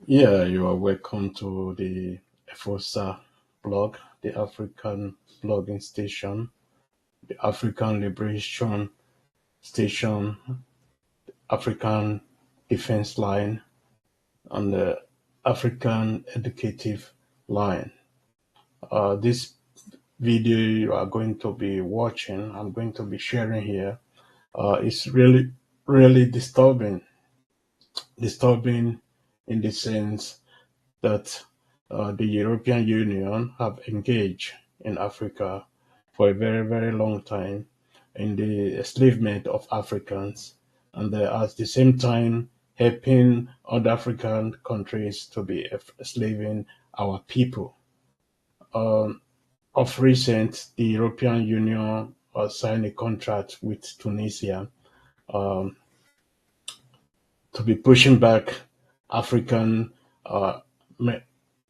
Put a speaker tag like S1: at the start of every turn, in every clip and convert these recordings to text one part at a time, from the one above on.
S1: Yeah, you are welcome to the EFOSA blog, the African blogging station, the African Liberation Station, African Defense Line, and the African Educative Line. This video you are going to be watching, I'm going to be sharing here, is really disturbing in the sense that the European Union have engaged in Africa for a very long time in the enslavement of Africans, and at the same time helping other African countries to be enslaving our people. Um, of recent, the European Union signed a contract with Tunisia um, to be pushing back African uh,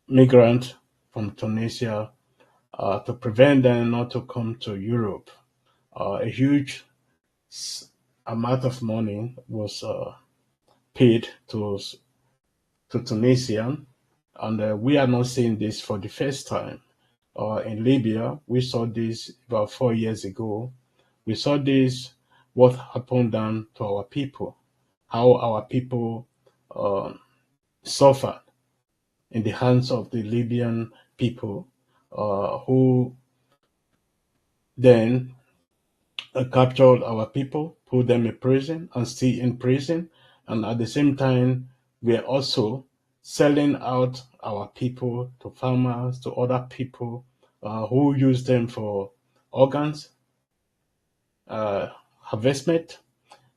S1: migrants from Tunisia to prevent them not to come to Europe. A huge amount of money was paid to Tunisia, and we are not seeing this for the first time. In Libya, we saw this about 4 years ago. We saw this what happened down to our people, how our people uh, suffered in the hands of the Libyan people, who then captured our people, put them in prison, and still in prison. And at the same time, we are also selling out our people to farmers, to other people who use them for organs, uh, harvestment,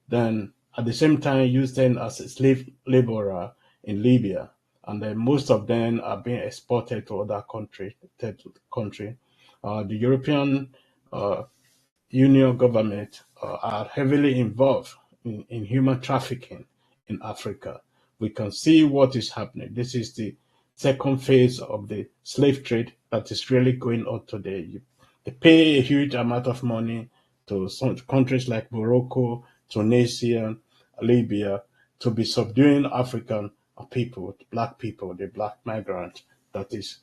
S1: then at the same time use them as a slave laborer in Libya. And then most of them are being exported to other country. The European uh, Union government are heavily involved in human trafficking in Africa. We can see what is happening. This is the second phase of the slave trade that is really going on today. They pay a huge amount of money to some countries like Morocco, Tunisia, Libya to be subduing African people, the black migrant that is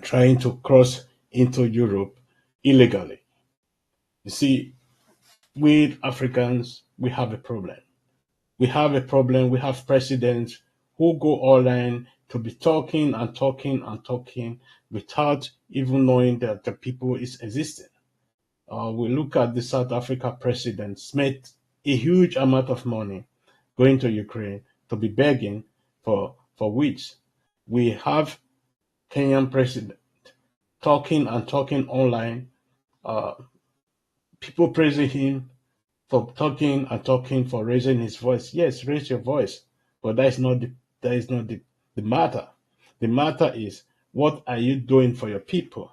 S1: trying to cross into Europe illegally. You see, with Africans, we have a problem. We have a problem. We have presidents who go online to be talking and talking and talking without even knowing that the people is existing. We look at the South Africa president spent a huge amount of money going to Ukraine to be begging for weeks. We have Kenyan president talking and talking online, uh, people praising him for talking and talking, for raising his voice. Yes, raise your voice, but that is not the matter. The matter is, what are you doing for your people?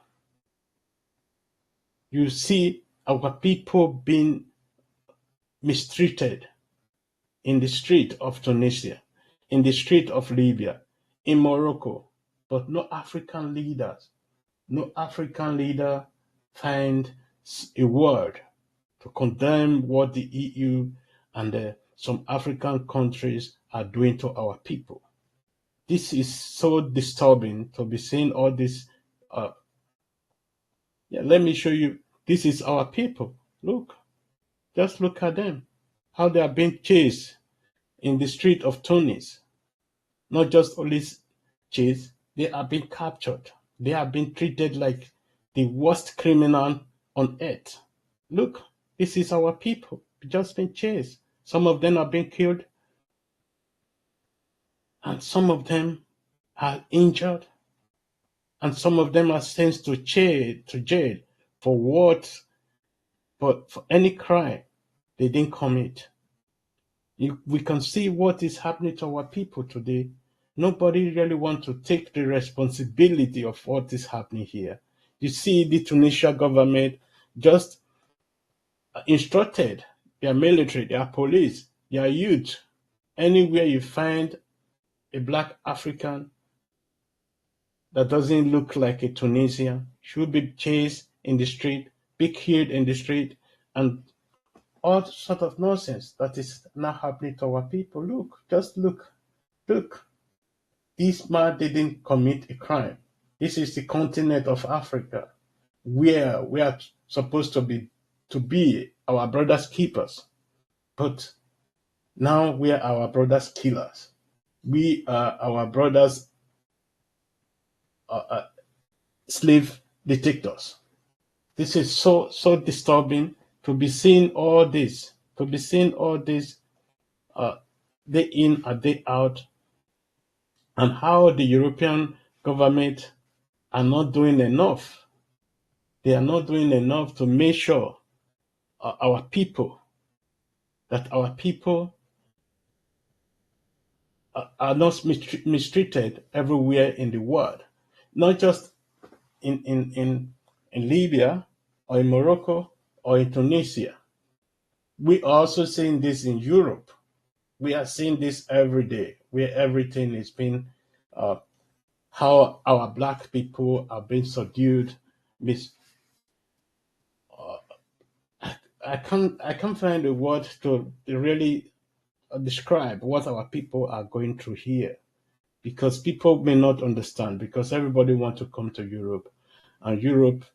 S1: You see our people being mistreated in the street of Tunisia, in the street of Libya, in Morocco, but no African leaders, no African leader find a word to condemn what the EU and some African countries are doing to our people. This is so disturbing to be seeing all this. Uh, yeah, let me show you. This is our people. Look, just look at them. How they are being chased in the street of Tunis. Not just only chased, they are being captured. They are being treated like the worst criminal on earth. Look, this is our people just been chased. Some of them are being killed, and some of them are injured, and some of them are sent to jail for what? For any crime they didn't commit. We can see what is happening to our people today. Nobody really wants to take the responsibility of what is happening here. You see, the Tunisian government just instructed their military, their police, their youth, anywhere you find a black African that doesn't look like a Tunisian should be chased in the street, be killed in the street, and all sort of nonsense that is now happening to our people. Look, just look, look. This man didn't commit a crime. This is the continent of Africa where we are supposed to be our brothers' keepers. But now we are our brothers' killers. We are our brothers' uh, slave dictators. This is so disturbing to be seeing all this, uh, day in and day out, and how the European government are not doing enough. They are not doing enough to make sure our people that our people are not mistreated everywhere in the world, not just in Libya or in Morocco or in Tunisia. We are also seeing this in Europe. We are seeing this every day, where everything is being, uh, how our black people are being subdued. I can't find a word to really describe what our people are going through here, because people may not understand, because everybody wants to come to Europe, and Europe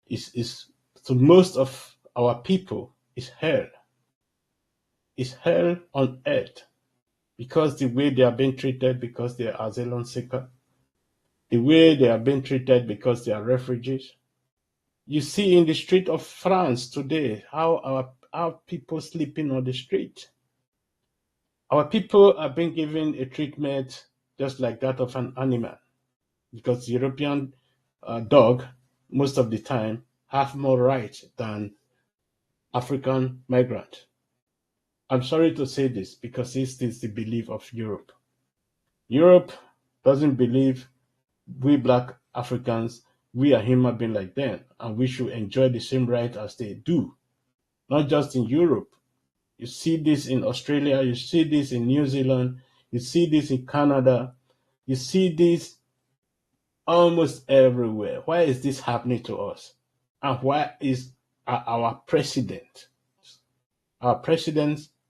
S1: is to most of our people is hell on earth, because the way they are being treated, because they are asylum seeker, the way they are being treated because they are refugees. You see in the street of France today how people sleeping on the street. Our people are being given a treatment just like that of an animal, because the European dog, most of the time, have more rights than African migrant. I'm sorry to say this, because this is the belief of Europe. Europe doesn't believe we black Africans, we are human beings like them, and we should enjoy the same right as they do. Not just in Europe. You see this in Australia, you see this in New Zealand, you see this in Canada, you see this almost everywhere. Why is this happening to us? And why is our president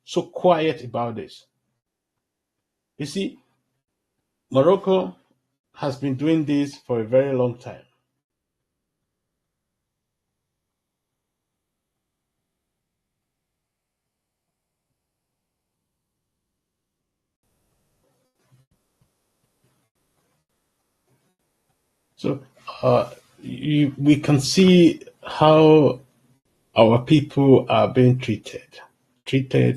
S1: so quiet about this? You see, Morocco has been doing this for a very long time. So we can see how our people are being treated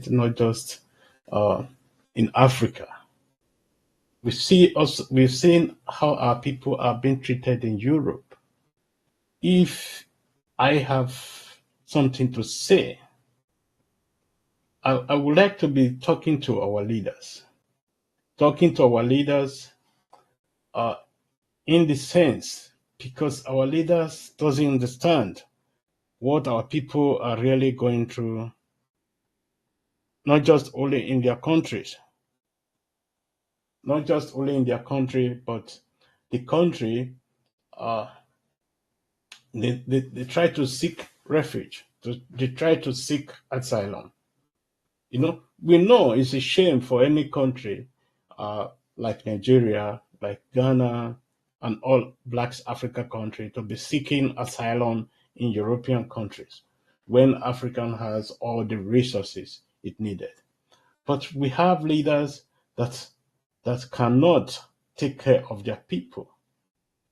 S1: not just uh, in Africa. We've seen how our people are being treated in Europe. If I have something to say, I would like to be talking to our leaders uh, in the sense, because our leaders doesn't understand what our people are really going through, not just only in their countries, but the country, uh, they try to seek refuge, they try to seek asylum. We know it's a shame for any country, uh, like Nigeria, like Ghana, and all blacks Africa country to be seeking asylum in European countries when African has all the resources it needed. But we have leaders that cannot take care of their people,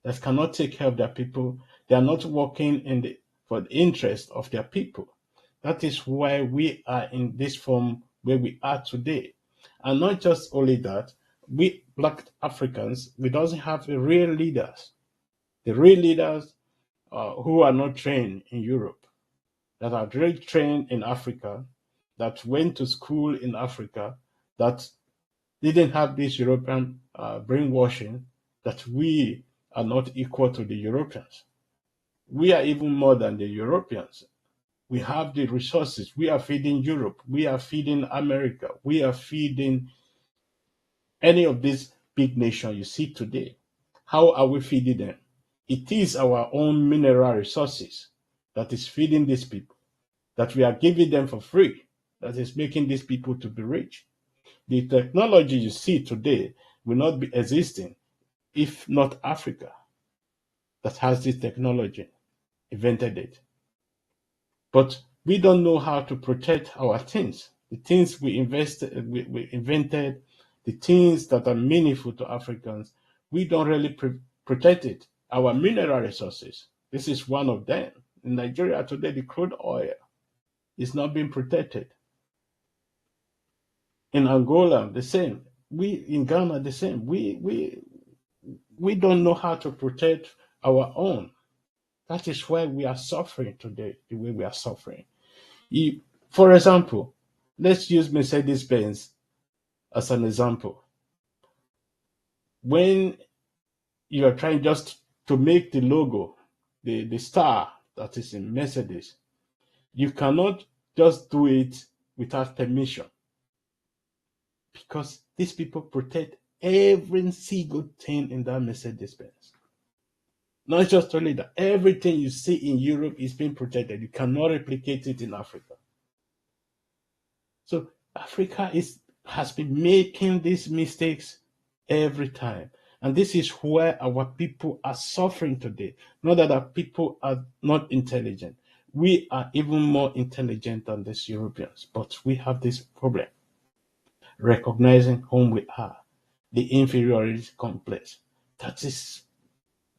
S1: They are not working for the interest of their people. That is why we are in this form where we are today. And not just only that, we black Africans, we doesn't have the real leaders. The real leaders who are not trained in Europe, that are really trained in Africa, that went to school in Africa, that didn't have this European brainwashing, that we are not equal to the Europeans. We are even more than the Europeans. We have the resources. We are feeding Europe. We are feeding America. We are feeding any of these big nations you see today. How are we feeding them? It is our own mineral resources that is feeding these people, that we are giving them for free, that is making these people to be rich. The technology you see today will not be existing if not Africa, that has this technology, invented it. But we don't know how to protect our things. The things we invented, the things that are meaningful to Africans, we don't really protect it. Our mineral resources, this is one of them. In Nigeria today, the crude oil is not being protected. In Angola, the same. We in Ghana, the same. We don't know how to protect our own. That is why we are suffering today, the way we are suffering. For example, let's use Mercedes Benz as an example. When you are trying just to make the logo, the star that is in Mercedes, you cannot just do it without permission because these people protect every single thing in that Mercedes Benz. Not just only that, everything you see in Europe is being protected. You cannot replicate it in Africa. So Africa has been making these mistakes every time. And this is where our people are suffering today. Not that our people are not intelligent. We are even more intelligent than these Europeans, but we have this problem. Recognizing whom we are, the inferiority complex. That is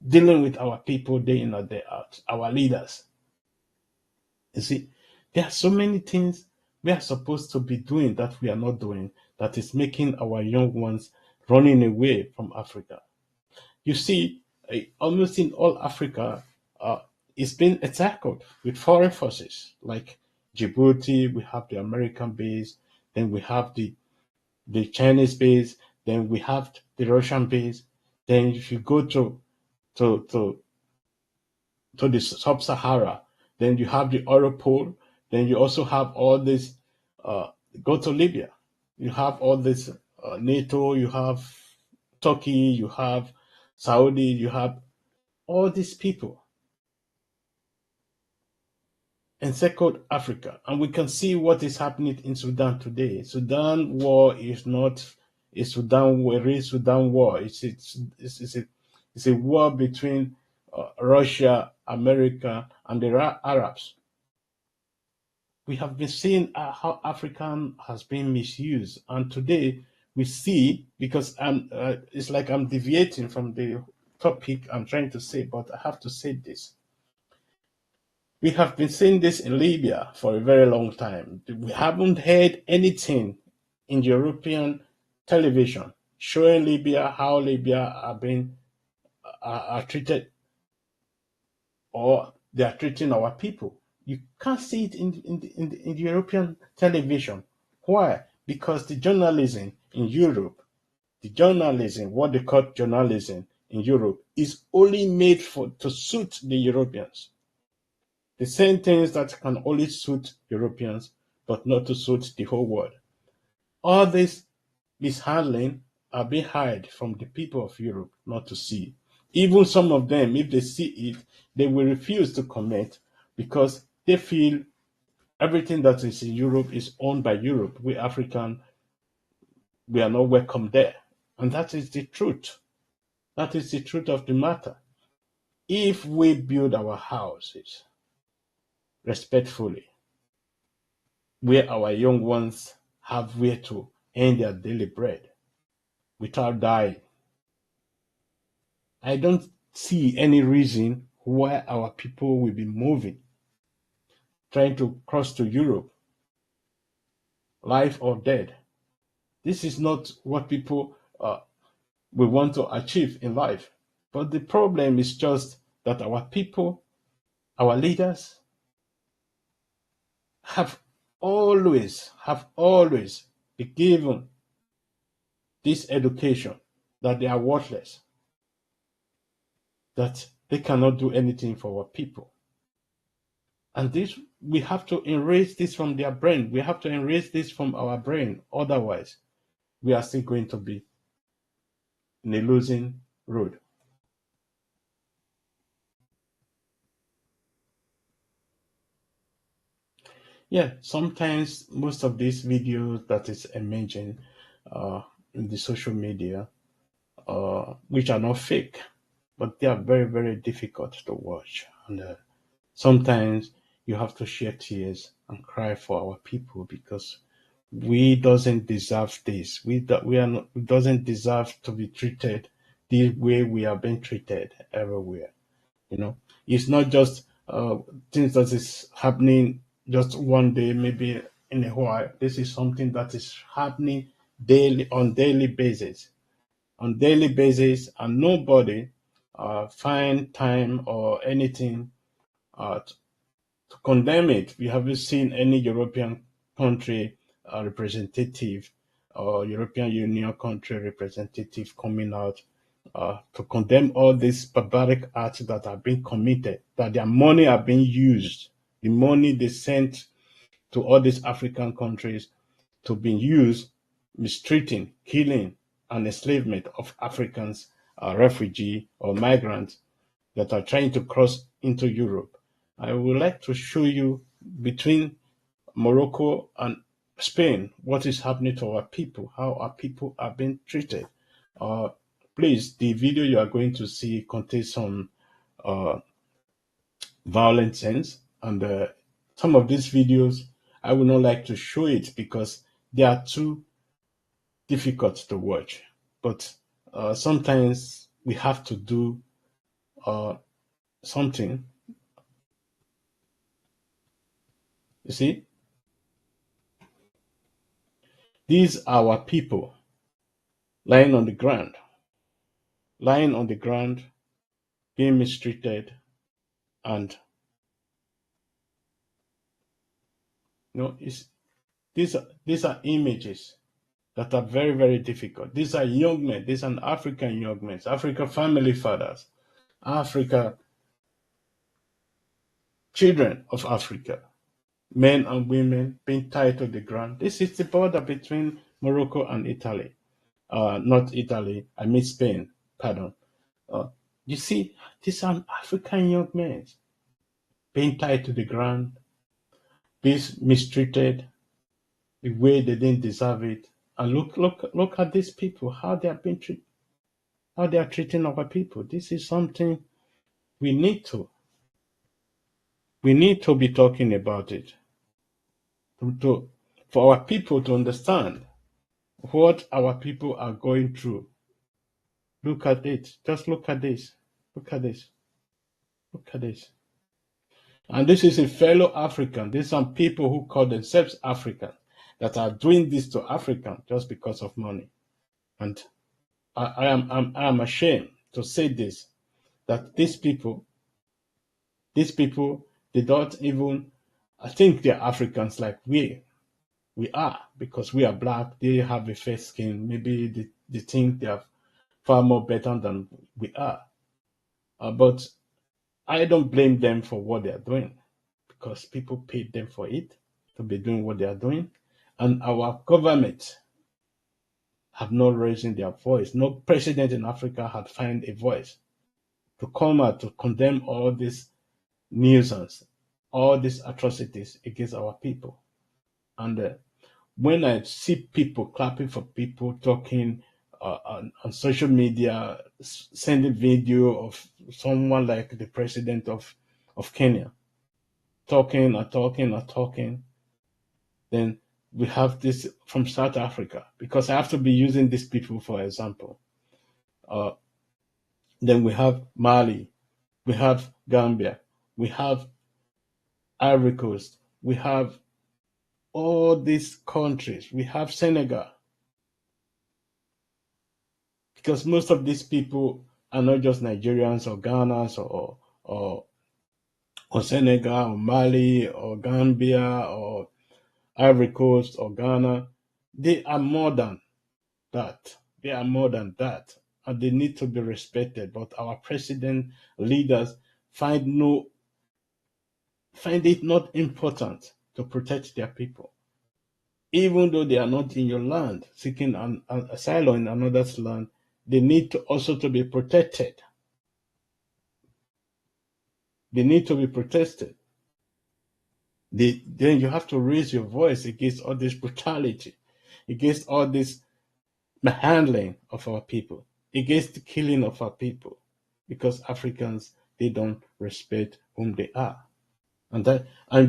S1: dealing with our people day in and day out, our leaders. You see, there are so many things we are supposed to be doing that we are not doing that is making our young ones running away from Africa. You see, almost in all Africa, it's been attacked with foreign forces like Djibouti, we have the American base, then we have the Chinese base, then we have the Russian base. Then if you go to, to, to the sub-Sahara, then you have the Europol, then you also have all this, go to Libya, you have all this NATO, you have Turkey, you have Saudi, you have all these people encircled Africa. And we can see what is happening in Sudan today. Sudan war is not a Sudan war, a real Sudan war. It's a war between Russia, America, and the Arabs. We have been seeing how African has been misused. And today we see, because it's like I'm deviating from the topic I'm trying to say, but I have to say this. We have been seeing this in Libya for a very long time. We haven't heard anything in European television showing Libya how Libya are treated, or they are treating our people. You can't see it in the European television. Why? Because the journalism in Europe, what they call journalism in Europe, is only made to suit the Europeans. The same things that can only suit Europeans, but not to suit the whole world. All this mishandling are being hid from the people of Europe not to see. Even some of them, if they see it, they will refuse to comment because they feel everything that is in Europe is owned by Europe. We African, we are not welcome there. And that is the truth. That is the truth of the matter. If we build our houses respectfully, where our young ones have where to earn their daily bread without dying, I don't see any reason why our people will be moving, trying to cross to Europe, life or death. This is not what people will want to achieve in life. But the problem is just that our people, our leaders, have always been given this education that they are worthless, that they cannot do anything for our people. And this, we have to erase this from their brain. We have to erase this from our brain. Otherwise, we are still going to be in a losing road. Yeah, sometimes most of these videos that is emerging in the social media which are not fake, but they are very, very difficult to watch. And sometimes you have to shed tears and cry for our people because we doesn't deserve this. We are not, we doesn't deserve to be treated the way we are being treated everywhere. You know, it's not just things that is happening just one day, maybe in a while. This is something that is happening daily, on daily basis, and nobody find time or anything to condemn it. We haven't seen any European country representative or European Union country representative coming out to condemn all these barbaric acts that are being committed, that their money are being used, the money they sent to all these African countries to be used mistreating, killing, and enslavement of Africans, refugee or migrants that are trying to cross into Europe. I would like to show you between Morocco and Spain what is happening to our people, how our people are being treated. Uh, Please, the video you are going to see contains some uh, violent scenes, and some of these videos I would not like to show it because they are too difficult to watch. But sometimes we have to do uh, something. You see, these are our people lying on the ground, lying on the ground, being mistreated, and it's, these are images that are very, very difficult. These are young men. These are African young men, African family fathers, Africa, children of Africa, men and women being tied to the ground. This is the border between Morocco and Italy. Not Italy, I mean Spain, pardon. Uh, you see, these are African young men being tied to the ground, being mistreated the way they didn't deserve it. And look at these people, how they are being treated, how they are treating our people. This is something we need to be talking about it for our people to understand what our people are going through. Look at it. Just look at this. Look at this. Look at this. And this is a fellow African. These are people who call themselves African that are doing this to African just because of money. And I am ashamed to say this, that these people, they don't even, I think they're Africans like we are, because we are black. They have a fair skin. Maybe they think they are far more better than we are. But I don't blame them for what they are doing because people paid them for it to be doing what they are doing. And our government have not raised their voice. No president in Africa had found a voice to come out to condemn all this nuisance, all these atrocities against our people. And when I see people clapping for people talking on social media, sending video of someone like the president of Kenya talking and talking and talking, then we have this from South Africa, because I have to be using these people for example. Uh, then we have Mali, we have Gambia, we have Ivory Coast, we have all these countries, we have Senegal, because most of these people are not just Nigerians or Ghanas or, or Senegal or Mali or Gambia or Ivory Coast or Ghana. They are more than that. They are more than that. And they need to be respected. But our president leaders find it not important to protect their people. Even though they are not in your land seeking an asylum in another's land, they need to also to be protected. They need to be protested. Then you have to raise your voice against all this brutality, against all this handling of our people. against the killing of our people, because Africans, they don't respect whom they are. And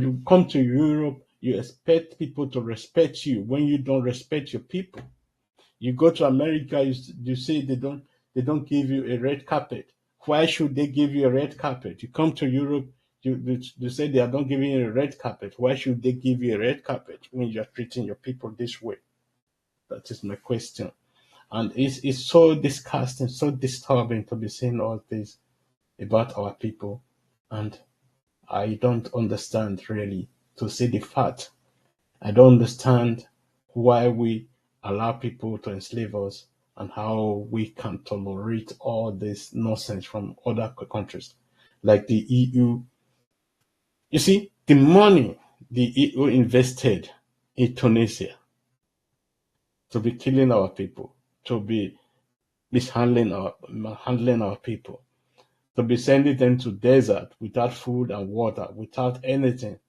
S1: you come to Europe, you expect people to respect you when you don't respect your people. You go to America, you say they don't give you a red carpet. Why should they give you a red carpet? You come to Europe, you say they are not giving you a red carpet. Why should they give you a red carpet when you are treating your people this way? That is my question. And it's so disgusting, so disturbing to be saying all this about our people. And I don't understand really, to say the fact. I don't understand why we allow people to enslave us and how we can tolerate all this nonsense from other countries like the EU. You see, the money the EU invested in Tunisia to be killing our people, to be handling our people, to be sending them to desert without food and water, without anything.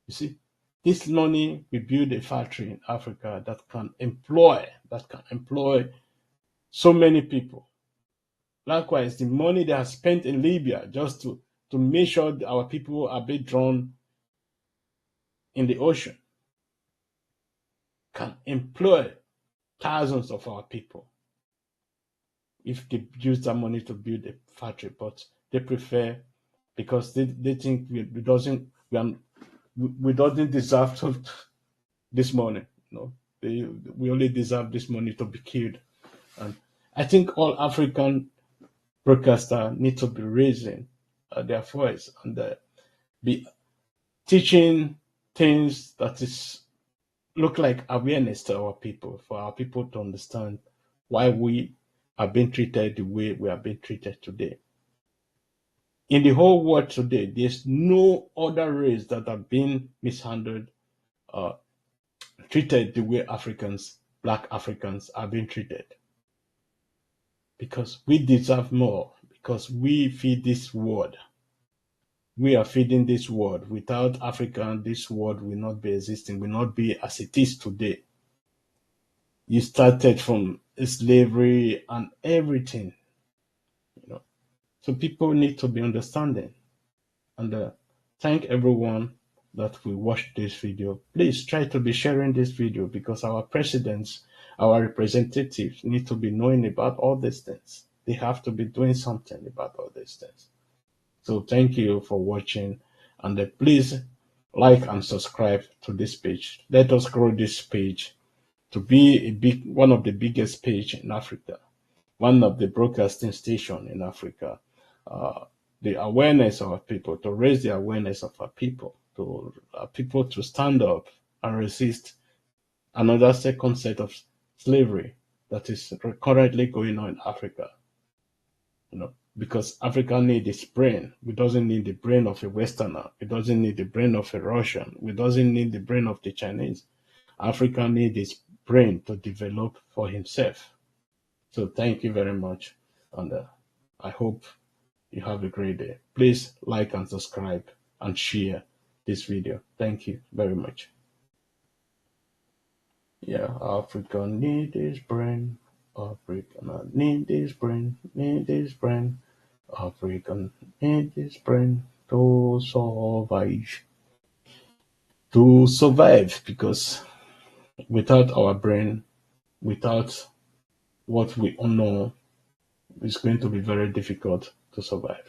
S1: You see, this money will build a factory in Africa that can employ so many people. Likewise, the money they have spent in Libya just to make sure that our people are being drawn in the ocean can employ thousands of our people if they use that money to build a factory. But they prefer, because they think we doesn't deserve this money. No, we only deserve this money to be killed. And I think all African broadcasters need to be raising their voice and be teaching things that is look like awareness to our people, for our people to understand why we are being treated the way we are being treated today. In the whole world today, there's no other race that have been mishandled, uh, treated the way Black Africans, are being treated. Because we deserve more, because we feed this world. We are feeding this world. Without Africa, this world will not be existing, will not be as it is today. You started from slavery and everything, you know. So people need to be understanding. And thank everyone that will watch this video. Please try to be sharing this video, because our presidents, our representatives need to be knowing about all these things. They have to be doing something about all these things. So thank you for watching, and please like and subscribe to this page. Let us grow this page to be one of the biggest page in Africa, one of the broadcasting station in Africa. The awareness of our people, to raise the awareness of our people, to people to stand up and resist another second set of slavery that is currently going on in Africa. Because Africa needs its brain. We doesn't need the brain of a Westerner. It doesn't need the brain of a Russian. We doesn't need the brain of the Chinese. Africa needs its brain to develop for himself. So thank you very much, and I hope you have a great day. Please like and subscribe and share this video. Thank you very much. Yeah, Africa need this brain. Africa need this brain. Need this brain. African need this brain to survive. To survive, because without our brain, without what we know, it's going to be very difficult to survive.